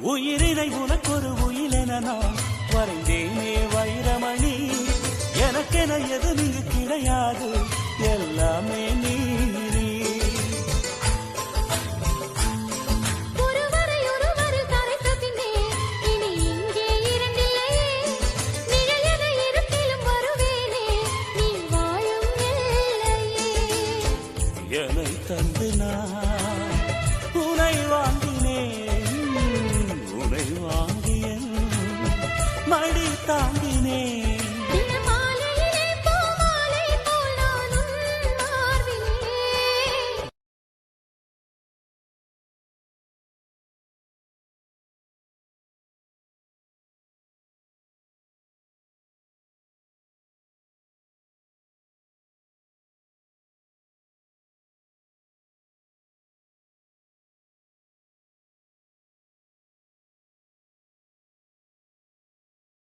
உயிரினை உனக்கொரு உயிலென நான் வரைந்தேனே வைரமணி. எனக்கென எது நீங்க கிடையாது, எல்லாமே நீ. என்னை தந்து நான் உனை வாங்கினேன், உனை வாங்கிய மடி தாங்கினேன்.